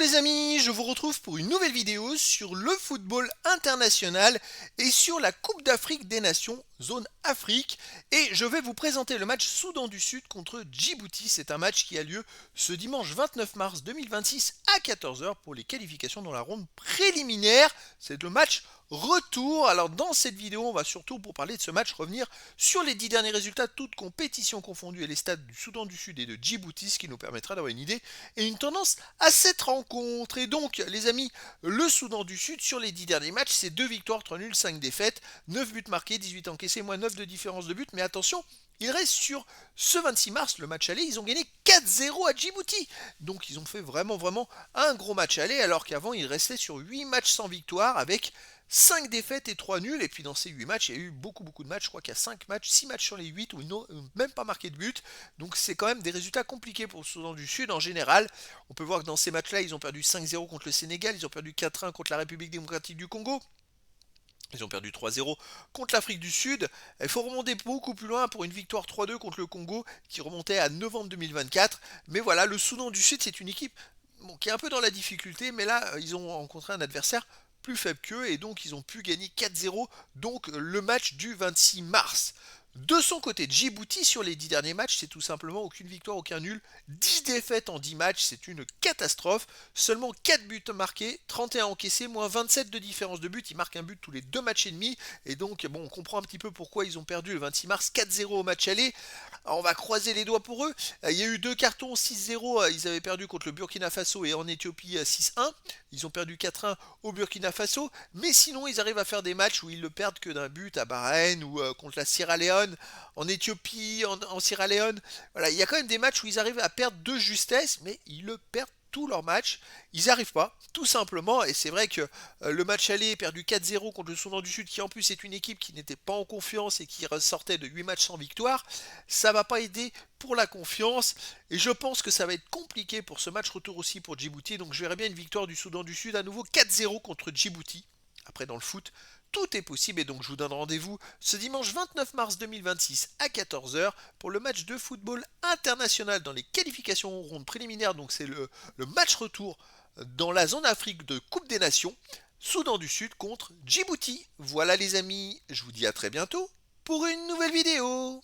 les amis, je vous retrouve pour une nouvelle vidéo sur le football international et sur la Coupe d'Afrique des Nations, zone Afrique. Et je vais vous présenter le match Soudan du Sud contre Djibouti. C'est un match qui a lieu ce dimanche 29 mars 2026 à 14 h pour les qualifications dans la ronde préliminaire. C'est le match retour. Alors dans cette vidéo, on va surtout pour parler de ce match revenir sur les 10 derniers résultats, toutes compétitions confondues et les stades du Soudan du Sud et de Djibouti, ce qui nous permettra d'avoir une idée et une tendance à cette rencontre. Et donc les amis, le Soudan du Sud sur les 10 derniers matchs, c'est 2 victoires, 3 nuls, 5 défaites, 9 buts marqués, 18 encaissés, moins 9 de différence de but. Mais attention, il reste sur ce 26 mars, le match aller, ils ont gagné 4-0 à Djibouti. Donc ils ont fait vraiment un gros match aller, alors qu'avant ils restaient sur 8 matchs sans victoire avec 5 défaites et 3 nuls. Et puis dans ces 8 matchs, il y a eu beaucoup de matchs. Je crois qu'il y a 5 matchs, 6 matchs sur les 8 où ils n'ont même pas marqué de but. Donc c'est quand même des résultats compliqués pour le Soudan du Sud en général. On peut voir que dans ces matchs-là, ils ont perdu 5-0 contre le Sénégal, ils ont perdu 4-1 contre la République démocratique du Congo. Ils ont perdu 3-0 contre l'Afrique du Sud. Il faut remonter beaucoup plus loin pour une victoire 3-2 contre le Congo qui remontait à novembre 2024. Mais voilà, le Soudan du Sud, c'est une équipe qui est un peu dans la difficulté. Mais là, ils ont rencontré un adversaire plus faible qu'eux et donc ils ont pu gagner 4-0, donc le match du 26 mars. De son côté, Djibouti, sur les 10 derniers matchs, c'est tout simplement aucune victoire, aucun nul, 10 défaites en 10 matchs, c'est une catastrophe. Seulement 4 buts marqués, 31 encaissés, moins 27 de différence de but. Ils marquent un but tous les 2 matchs et demi. Et donc, bon, on comprend un petit peu pourquoi ils ont perdu le 26 mars 4-0 au match aller. Alors, on va croiser les doigts pour eux. Il y a eu 2 cartons, 6-0. Ils avaient perdu contre le Burkina Faso et en Éthiopie 6-1. Ils ont perdu 4-1 au Burkina Faso. Mais sinon, ils arrivent à faire des matchs où ils ne perdent que d'un but à Bahreïn ou contre la Sierra Leone, en Éthiopie, en Sierra Leone. Voilà, il y a quand même des matchs où ils arrivent à perdre de justesse, mais ils le perdent tous leurs matchs. Ils n'arrivent pas, tout simplement. Et c'est vrai que le match aller perdu 4-0 contre le Soudan du Sud, qui en plus est une équipe qui n'était pas en confiance et qui ressortait de 8 matchs sans victoire, ça ne va pas aider pour la confiance. Et je pense que ça va être compliqué pour ce match retour aussi pour Djibouti. Donc je verrais bien une victoire du Soudan du Sud à nouveau 4-0 contre Djibouti. Après, dans le foot, tout est possible et donc je vous donne rendez-vous ce dimanche 29 mars 2026 à 14 h pour le match de football international dans les qualifications aux rondes préliminaires. Donc c'est le match retour dans la zone Afrique de Coupe des Nations. Soudan du Sud contre Djibouti. Voilà les amis, je vous dis à très bientôt pour une nouvelle vidéo.